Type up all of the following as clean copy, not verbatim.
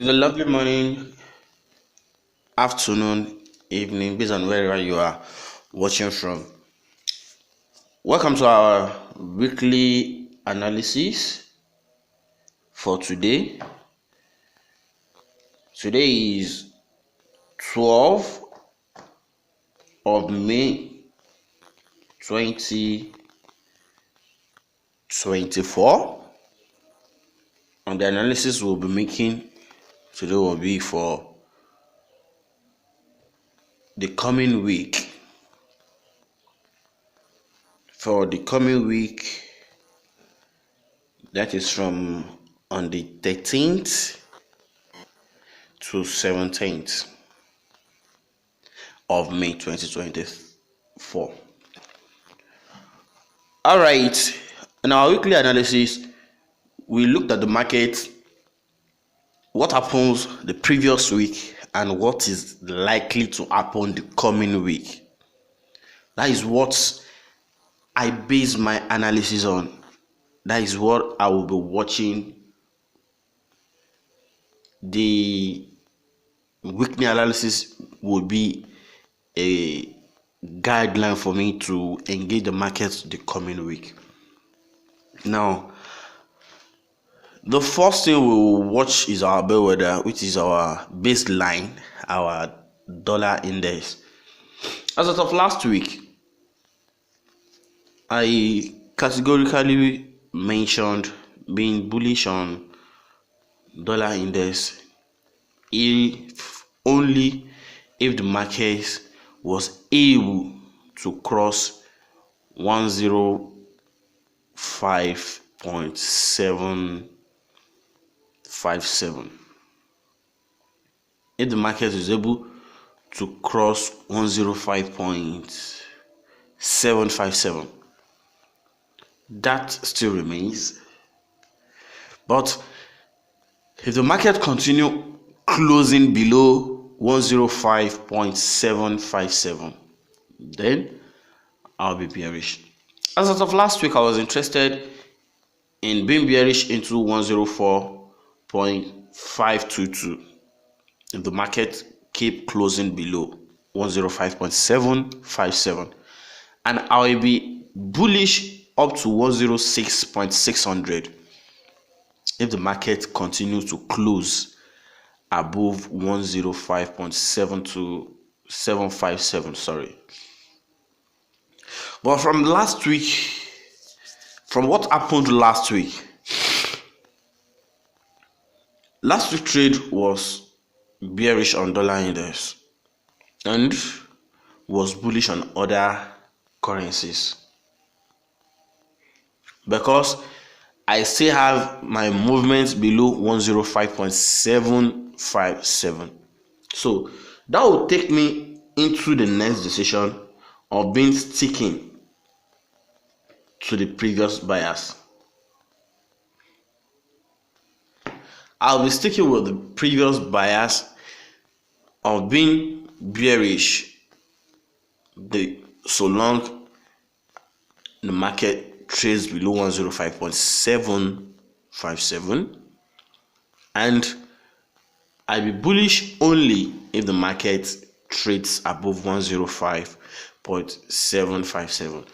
It's a lovely morning, afternoon, evening, based on wherever you are watching from. Welcome to our weekly analysis for today. Today is 12th of May 2024, and the analysis we'll be making today will be for the coming week. For the coming week, that is from on the 13th to 17th of May 2024. All right, in our weekly analysis, we looked at the market, what happens the previous week, and what is likely to happen the coming week. That is what I base my analysis on. That is what I will be watching. The weekly analysis will be a guideline for me to engage the market the coming week. Now, the first thing we will watch is our bellwether, which is our baseline, our dollar index. As of last week, I categorically mentioned being bullish on dollar index if the market was able to cross 105.757. If the market is able to cross 105.757, that still remains. But if the market continue closing below 105.757, then I'll be bearish. As of last week, I was interested in being bearish into 104.522 if the market keep closing below 105.757, and I will be bullish up to 106.600 if the market continues to close above 105.757. But from what happened last week trade was bearish on dollar index and was bullish on other currencies, because I still have my movements below 105.757. So that will take me into the next decision of being sticking to the previous bias. I'll be sticking with the previous bias of being bearish so long the market trades below 105.757, and I'll be bullish only if the market trades above 105.757.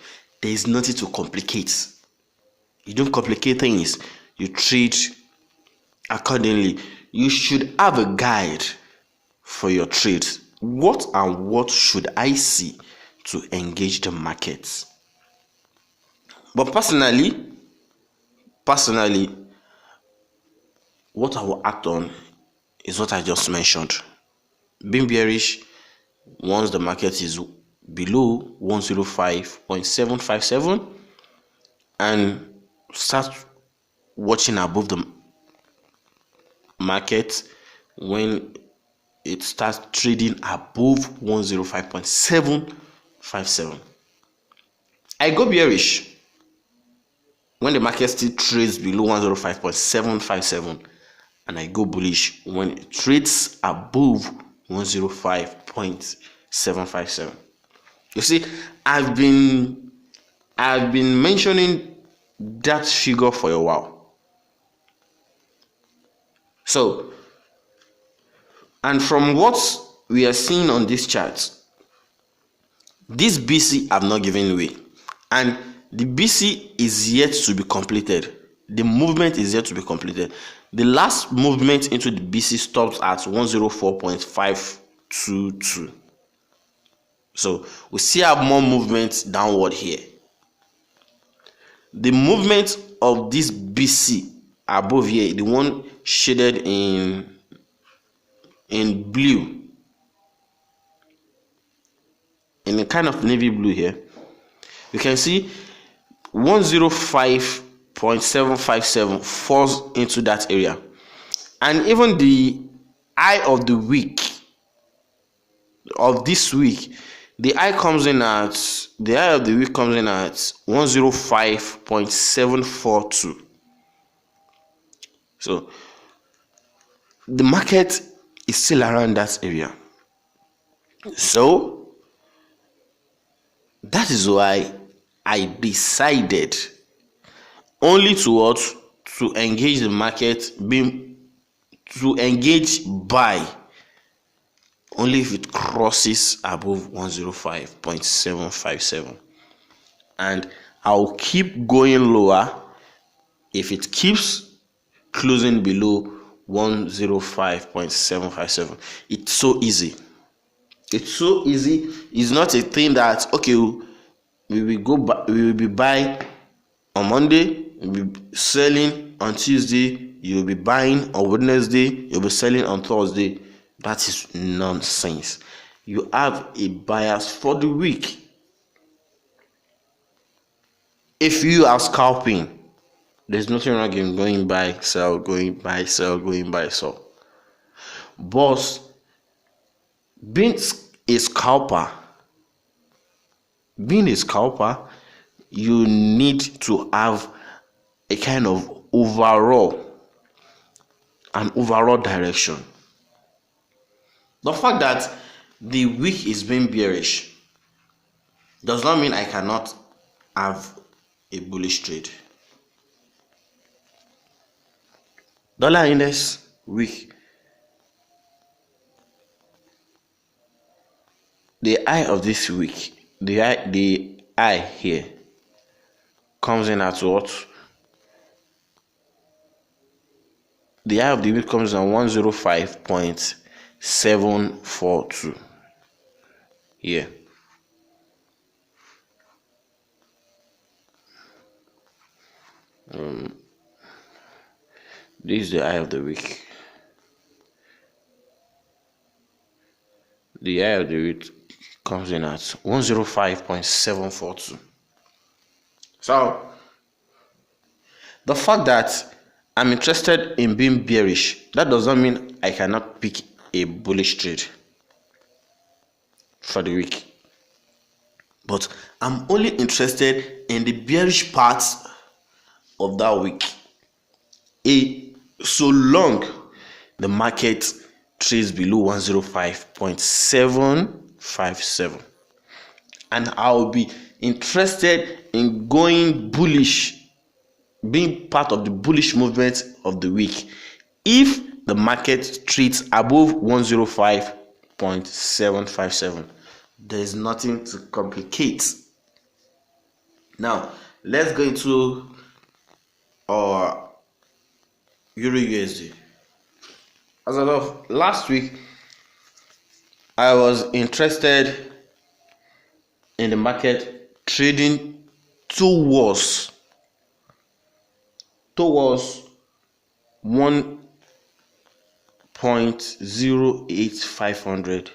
There is nothing to complicate. You don't complicate things. You trade accordingly. You should have a guide for your trades. What should I see to engage the markets? But personally, what I will act on is what I just mentioned. Being bearish once the market is below 105.757, and start watching above the market when it starts trading above 105.757. I go bearish when the market still trades below 105.757, and I go bullish when it trades above 105.757. You see, I've been mentioning that figure for a while. So And from what we are seeing on this chart, this BC have not given way, and the BC is yet to be completed. The movement is yet to be completed. The last movement into the BC stops at 104.522. So we still have more movement downward here. The movement of this BC above here, the one shaded in blue, in a kind of navy blue here, you can see 105.757 falls into that area. And even the high of the week, of this week, the high of the week comes in at 105.742. So the market is still around that area. So that is why I decided only to engage the market, to engage buy only if it crosses above 105.757, and I'll keep going lower if it keeps closing below 105.757. It's so easy. It's not a thing that, okay, we will be buying on Monday, we'll be selling on Tuesday, you'll be buying on Wednesday, you'll be selling on Thursday. That is nonsense. You have a bias for the week. If you are scalping, there's nothing wrong in going buy, sell, going buy, sell, going buy, sell. But being a scalper, you need to have a kind of overall direction. The fact that the week is being bearish does not mean I cannot have a bullish trade. Dollar index week, the high of this week, the high here comes in at what? The high of the week comes in at 105.742 here. This is the high of the week. The high of the week comes in at 105.742. So the fact that I'm interested in being bearish, that does not mean I cannot pick a bullish trade for the week. But I'm only interested in the bearish parts of that week. So long the market trades below 105.757, and I'll be interested in going bullish, being part of the bullish movement of the week, if the market trades above 105.757. There's nothing to complicate. Now let's go into our Euro USD. As of last week, I was interested in the market trading towards 1.08500.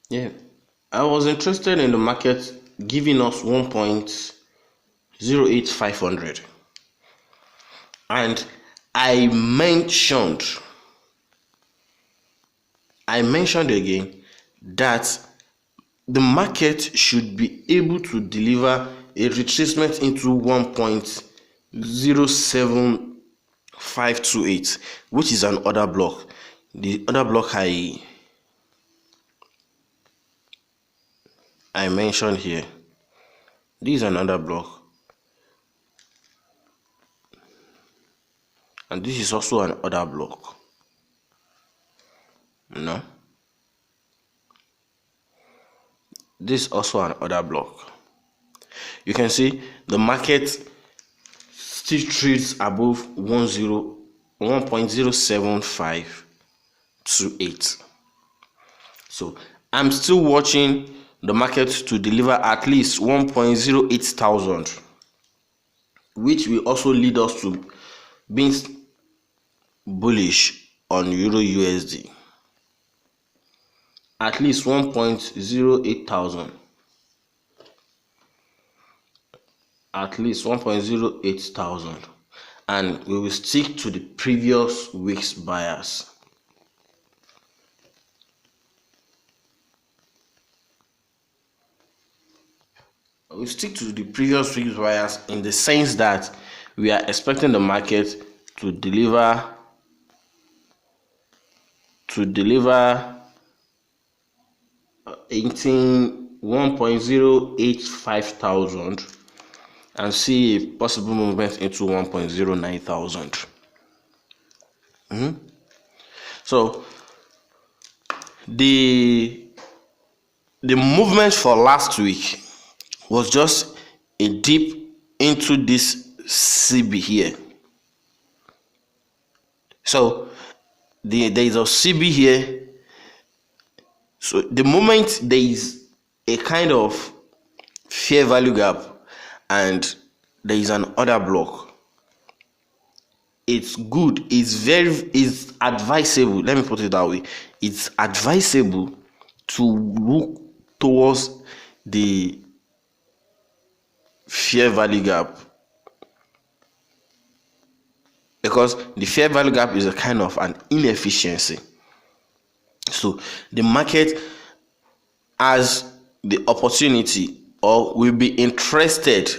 Yeah, I was interested in the market giving us 1.08500, and I mentioned again that the market should be able to deliver a retracement into 1.07528, which is an order block. The other block I mentioned here, this is another block. and this is also an order block. This is also an order block. You can see the market still trades above 1.07528. So I'm still watching the market to deliver at least 1.08 thousand, which will also lead us to being bullish on Euro USD. At least 1.08 thousand. At least 1.08 thousand. And we will stick to the previous week's buyers. We stick to the previous week's buyers in the sense that we are expecting the market to deliver 1.085 thousand and see a possible movement into 1.09 thousand. So the movement for last week was just a dip into this CB here. So there is a CB here. So the moment there is a kind of fair value gap and there is an order block, it's good, it's advisable, let me put it that way, it's advisable to look towards the fair value gap, because the fair value gap is a kind of an inefficiency. So the market has the opportunity or will be interested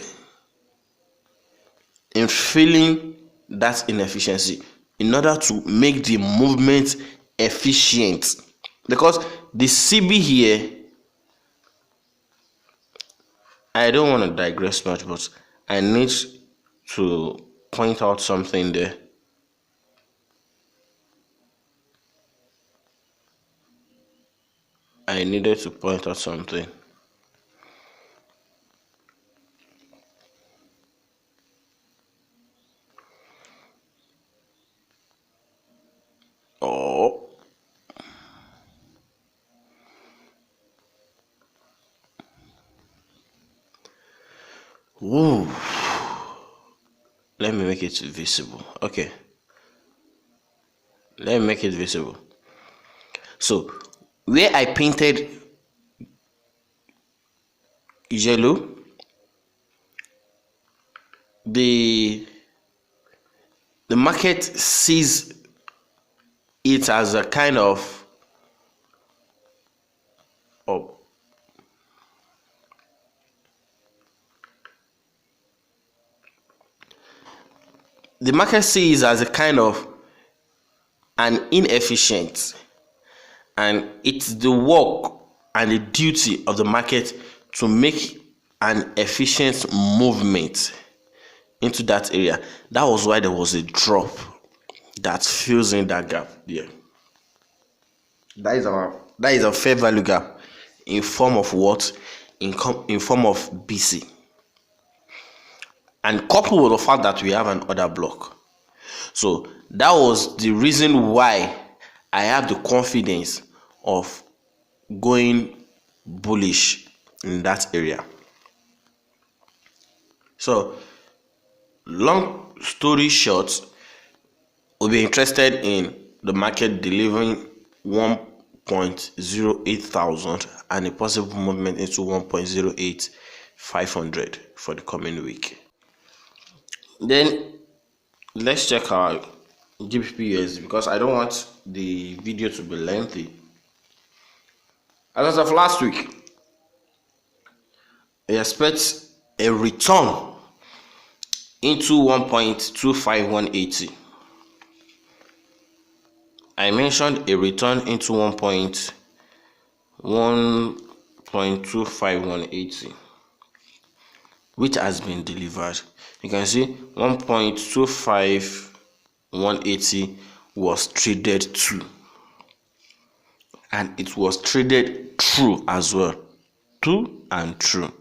in filling that inefficiency in order to make the movement efficient, because the CB here, I don't want to digress much, but I need to point out something there. I needed to point out something. Oh. Ooh. Let me make it visible. Okay. Let me make it visible. So, where I painted yellow, the market sees it as a kind of the market sees as a kind of an inefficient, and it's the work and the duty of the market to make an efficient movement into that area. That was why there was a drop that fills in that gap there. That is a fair value gap in form of what? In form of BC. And coupled with the fact that we have an order block. So that was the reason why I have the confidence of going bullish in that area. So, long story short, we'll be interested in the market delivering 1.08 thousand and a possible movement into 1.08 500 for the coming week. Then let's check our GBP/USD, because I don't want the video to be lengthy. As of last week, I expect a return into 1.25180. I mentioned a return into 1.25180, which has been delivered. You can see 1.25 180 was traded to, and it was traded through as well, to and through.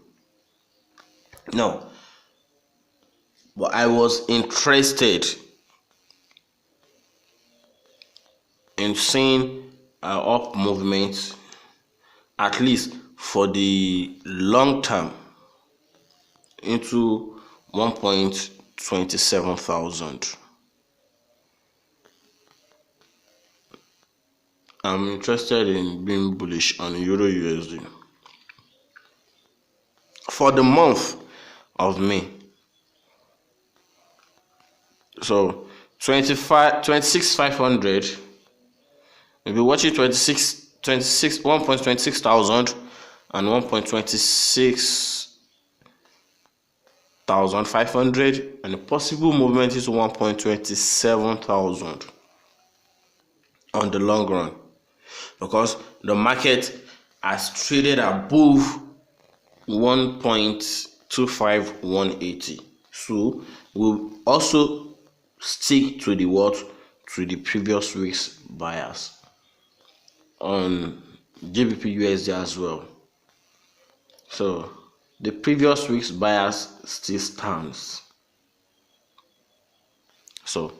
Now, but I was interested in seeing an up movement, at least for the long term, into 1.27 thousand. I'm interested in being bullish on Euro USD for the month of May. So 26,500. We'll be watching 1.26 thousand and 1.26,500, and the possible movement is 1.27 thousand on the long run, because the market has traded above 1.25180. So we'll also stick to the previous week's buyers on GBP USD as well. So the previous week's buyers still stands. So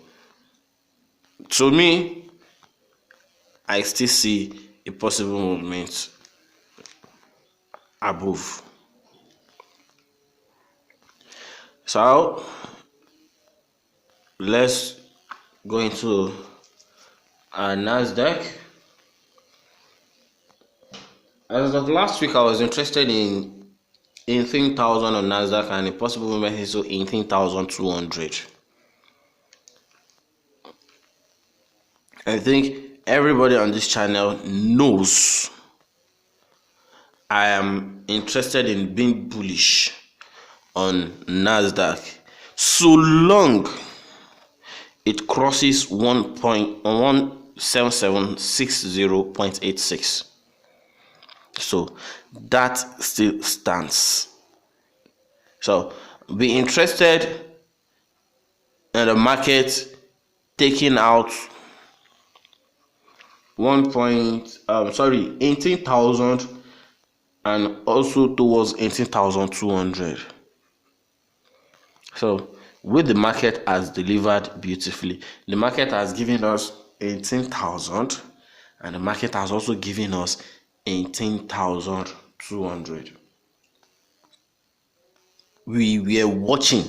to me, I still see a possible movement above. So let's go into NASDAQ. As of last week, I was interested in 18,000 on NASDAQ, and a possible movement is 18,200. I think everybody on this channel knows I am interested in being bullish on NASDAQ so long it crosses 1.17760.86. So that still stands. So be interested in the market taking out 18,000 and also towards 18,200. So with the market has delivered beautifully. The market has given us 18,000, and the market has also given us 18,200. We were watching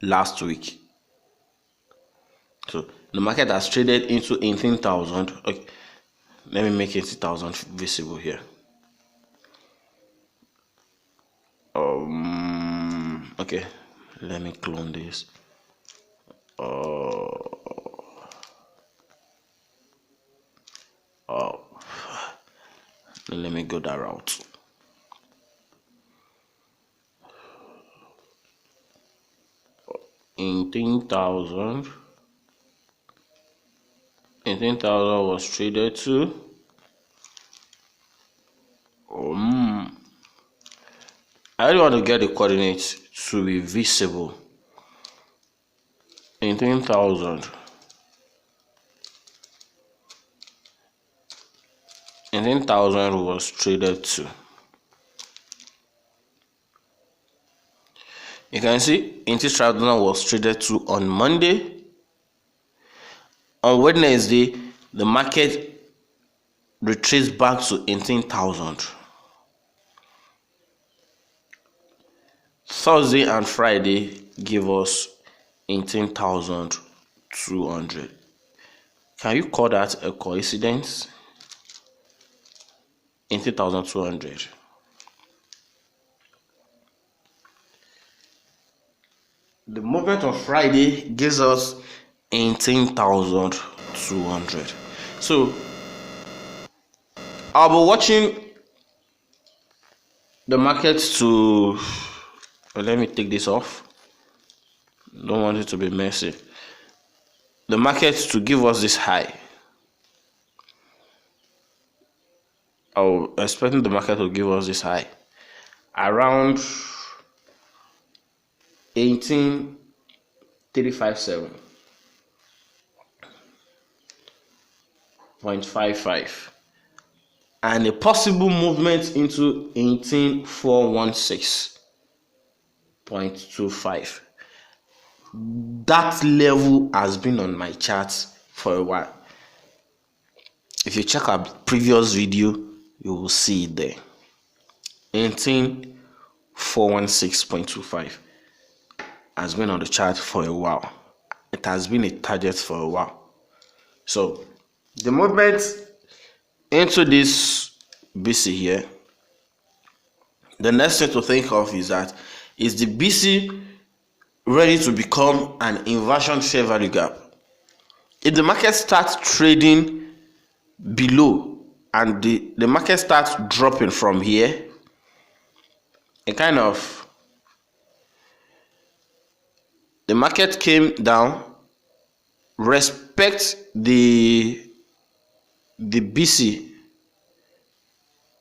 last week. So the market has traded into 18,000. Okay, let me make 80,000 visible here. Okay, let me clone this. Let me go that route. $18,000 was traded to. I really want to get the coordinates to be visible. 18,000. 18,000 was traded to. You can see 18,000 was traded to on Monday. On Wednesday, the market retraced back to 18,000. Thursday and Friday give us 18,200. Can you call that a coincidence? 18,200. The movement of Friday gives us 18,200. So I'll be watching the markets to. Let me take this off. Don't want it to be messy. The markets to give us this high. I'm expecting the market to give us this high around 18,357. 0.55 and a possible movement into 18416.25. That level has been on my chart for a while. If you check our previous video, you will see it there. 18416.25 has been on the chart for a while. It has been a target for a while. So the movement into this BC here, the next thing to think of is that, is the BC ready to become an inversion fair value gap? If the market starts trading below and the market starts dropping from here, the market came down, respect the BC,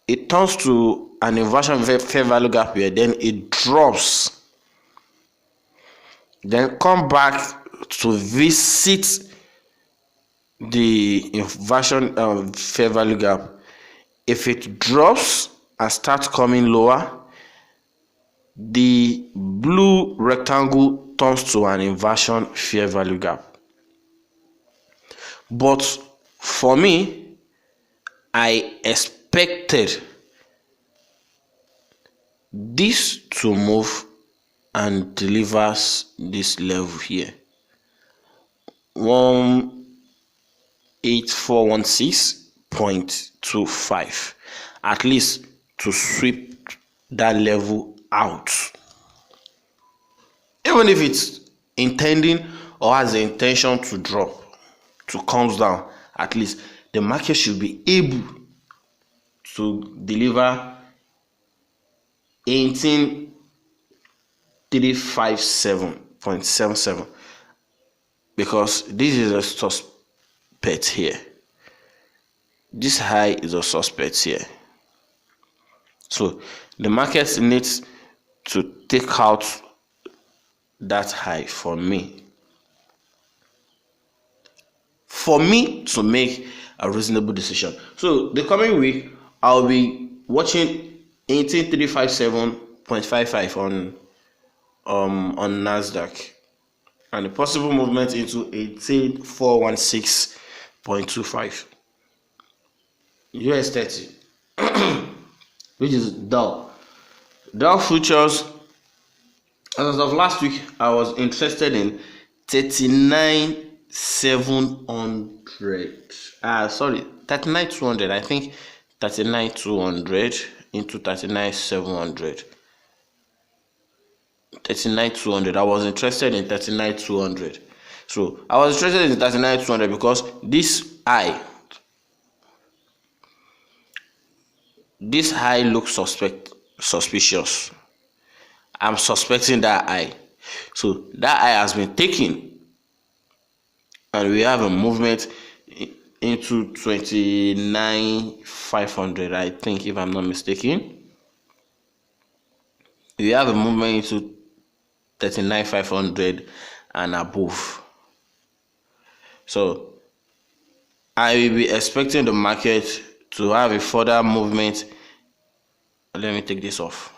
it turns to an inversion fair value gap here, then it drops, then come back to visit the inversion fair value gap. If it drops and starts coming lower, the blue rectangle turns to an inversion fair value gap. But for me, I expected this to move and delivers this level here, 18416.25, at least to sweep that level out. Even if it's intending or has the intention to drop, to come down, at least the market should be able to deliver 18357.77, because this is a suspect here. This high is a suspect here. So the market needs to take out that high for me to make a reasonable decision. So the coming week, I'll be watching 18357.55 on NASDAQ, and a possible movement into 18416.25. US 30, which is Dow futures. As of last week, I was interested in 39,700. 39,200. I think 39,200 into 39,700. 39,200. I was interested in 39,200. So I was interested in 39,200 because this high looks suspicious. I'm suspecting that high. So that high has been taken, and we have a movement into 29,500, I think, if I'm not mistaken. We have a movement into 39,500 and above. So I will be expecting the market to have a further movement. Let me take this off.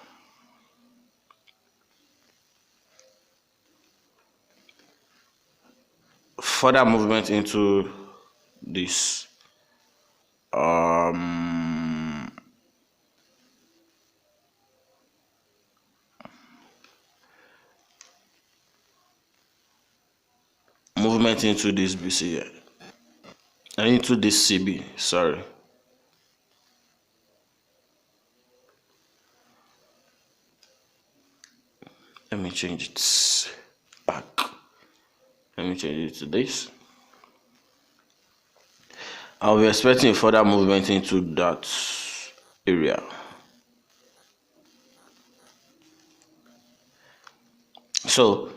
Further movement into this movement into this BC and into this CB. Sorry. Let me change it back. Let me change it to this. I'll be expecting further movement into that area. So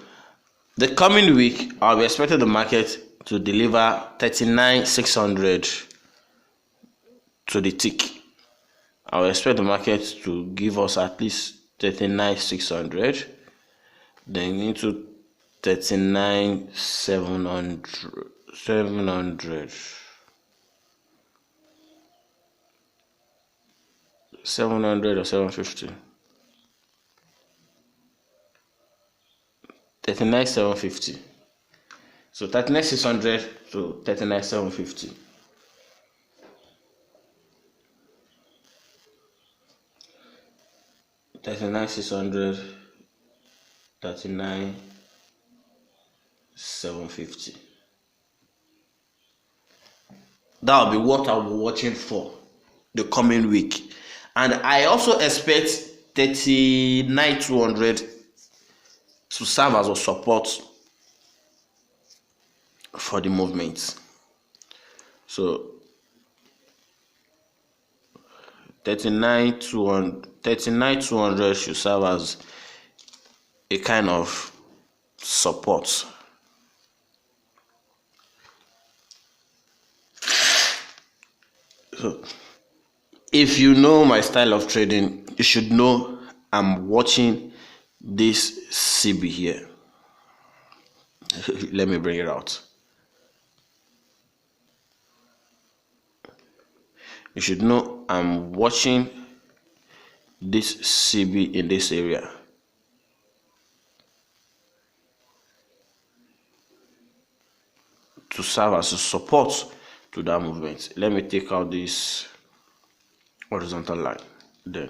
the coming week, I'll be expecting the market to deliver 39,600 to the tick. I'll expect the market to give us at least 39,600, then into 39,700. 700 or 750. 39,750. So 39,600 to 39,750. 39,600, 39,750. That will be what I'll be watching for the coming week. And I also expect 39,200 to serve as a support for the movement. So 39,200 should serve as a kind of support. So if you know my style of trading, you should know I'm watching this CB here. Let me bring it out. You should know I'm watching this CB in this area. To serve as a support to that movement. Let me take out this horizontal line. Then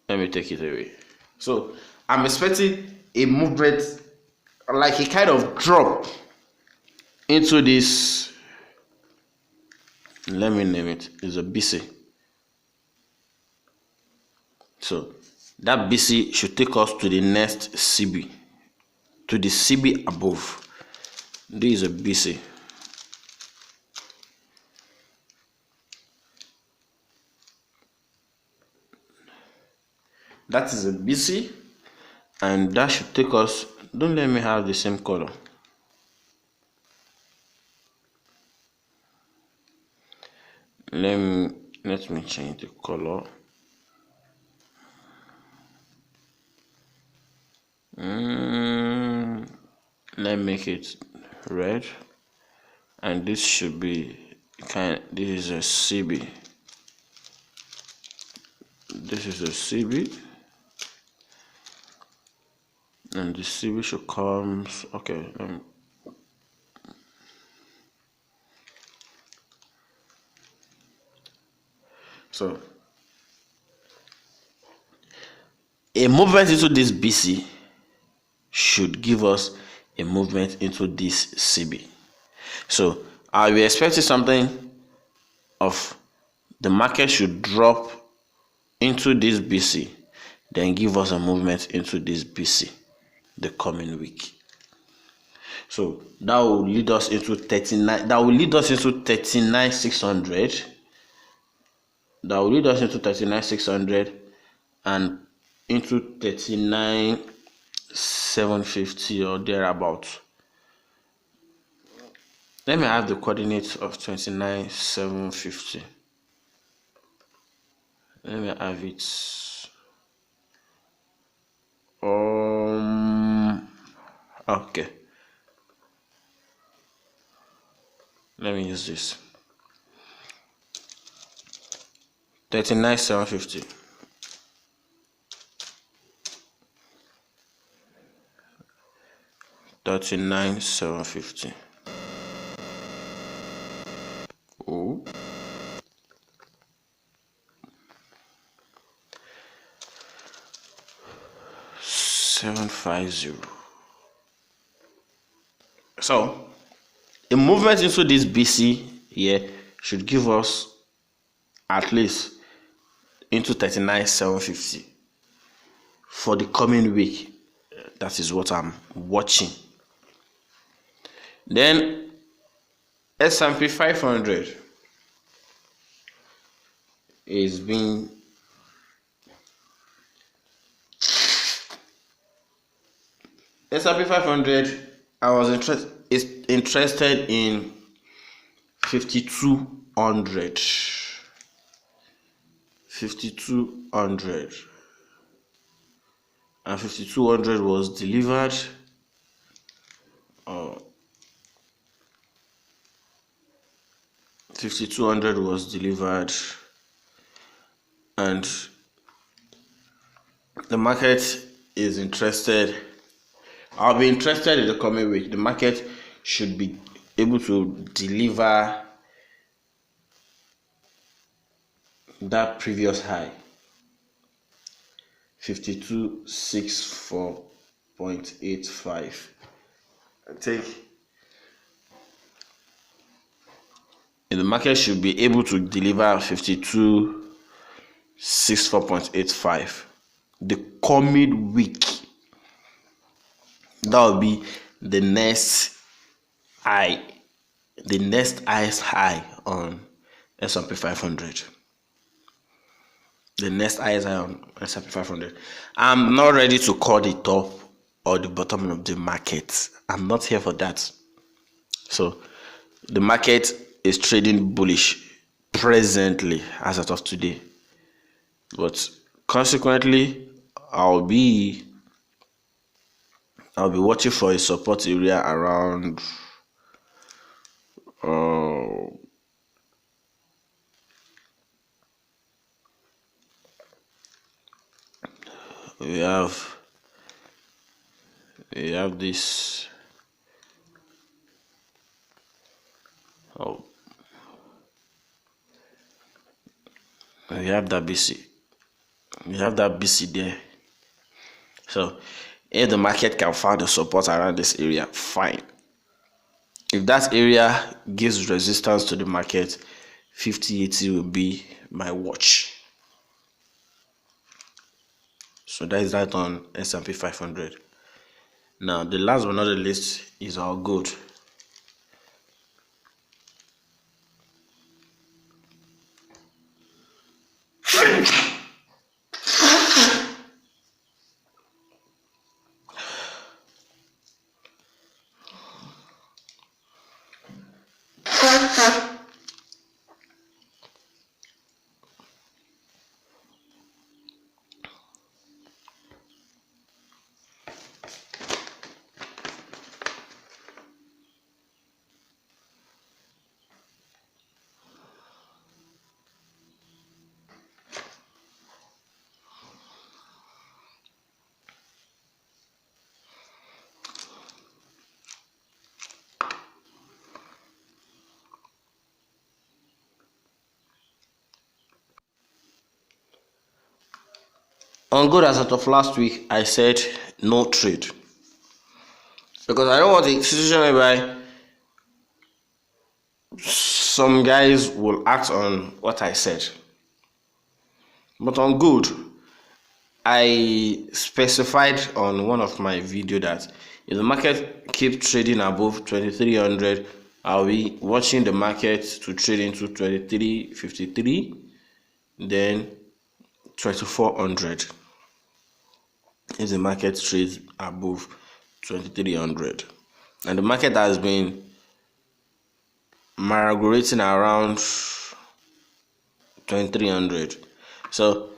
let me take it away. So I'm expecting a movement, like a kind of drop into this. Let me name it. It's a BC. So that BC should take us to the next CB, to the CB above. This is a BC. That is a BC, and that should take us. Don't let me have the same color. Let me change the color. Let me make it red, and this should be this is a CB. This is a CB, and the CB should come. Okay. So a movement into this BC should give us a movement into this CB. So are we expecting something of the market should drop into this BC, then give us a movement into this BC the coming week. So that will lead us into 39. That will lead us into 39,600. That will lead us into 39,600 and into 39,750 or thereabout. Let me have the coordinates of 29,750. Let me have it. Okay. Let me use this. 39,750. 39,750. Oh. 750. So a movement into this BC here should give us at least into 39,750 for the coming week. That is what I'm watching. Then S&P 500 is being S&P 500. I was interested in 5,200. 5,200. And 5,200 was delivered. 5200 was delivered, and the market is interested. I'll be interested in the coming week. The market should be able to deliver that previous high, 5264.85. I think the market should be able to deliver 5264.85 the coming week. That will be the next highest high on S&P 500. The next highest high on S&P 500. I'm not ready to call the top or the bottom of the market. I'm not here for that. So the market is trading bullish presently as of today, but consequently I'll be watching for a support area around we have this we have that BC there. So if the market can find the support around this area, fine. If that area gives resistance to the market, 5080 will be my watch. So that is that on S&P 500. Now the last but not the least is our gold. On gold, as of last week, I said no trade, because I don't want a situation whereby some guys will act on what I said. But on gold, I specified on one of my videos that if the market keeps trading above 2300, I'll be watching the market to trade into 2353, then 2400. If the market trades above 2300, and the market has been migrating around 2300, so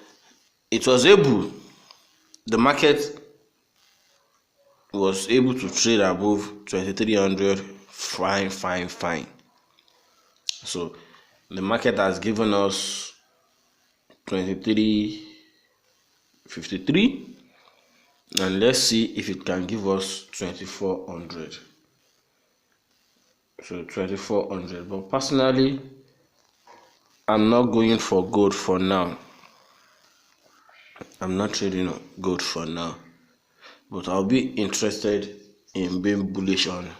the market was able to trade above 2300. Fine. So the market has given us 2353, and let's see if it can give us 2400. So 2400. But personally, I'm not going for gold for now. I'm not trading gold for now, but I'll be interested in being bullish on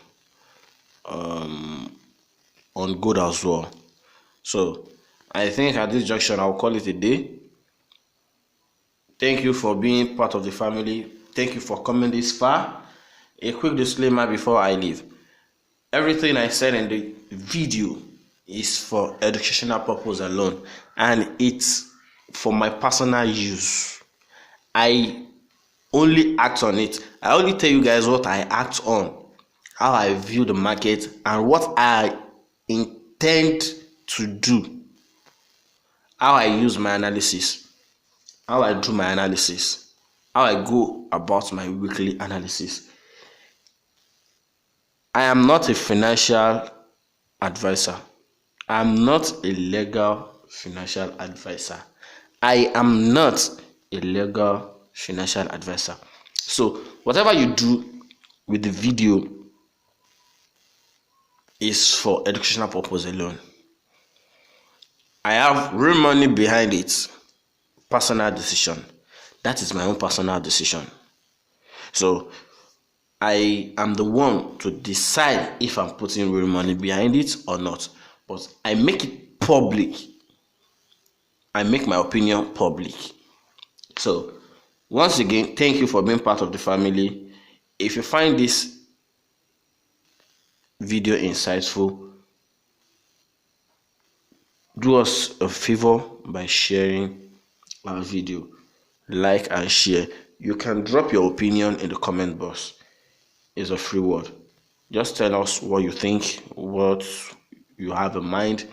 gold as well. So I think at this junction I'll call it a day. Thank you for being part of the family. Thank you for coming this far. A quick disclaimer before I leave. Everything I said in the video is for educational purpose alone, and it's for my personal use. I only act on it. I only tell you guys what I act on, how I view the market, and what I intend to do, how I use my analysis, how I do my analysis, how I go about my weekly analysis. I am not a financial advisor. I'm not a legal financial advisor. I am not a legal financial advisor. So whatever you do with the video is for educational purpose alone. I have real money behind it. Personal decision. That is my own personal decision. So I am the one to decide if I'm putting real money behind it or not. But I make it public. I make my opinion public. So once again, thank you for being part of the family. If you find this video insightful, do us a favor by sharing our video. Like and share. You can drop your opinion in the comment box. It's a free word. Just tell us what you think, what you have in mind,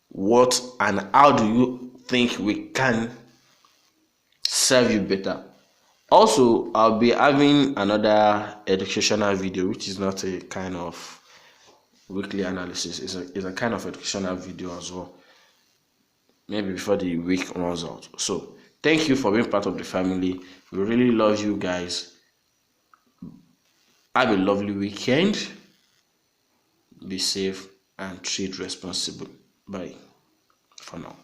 what and how do you think we can serve you better. Also, I'll be having another educational video, which is not a kind of weekly analysis. It's a kind of educational video as well. Maybe before the week runs out. So, thank you for being part of the family. We really love you guys. Have a lovely weekend. Be safe and treat responsible. Bye for now.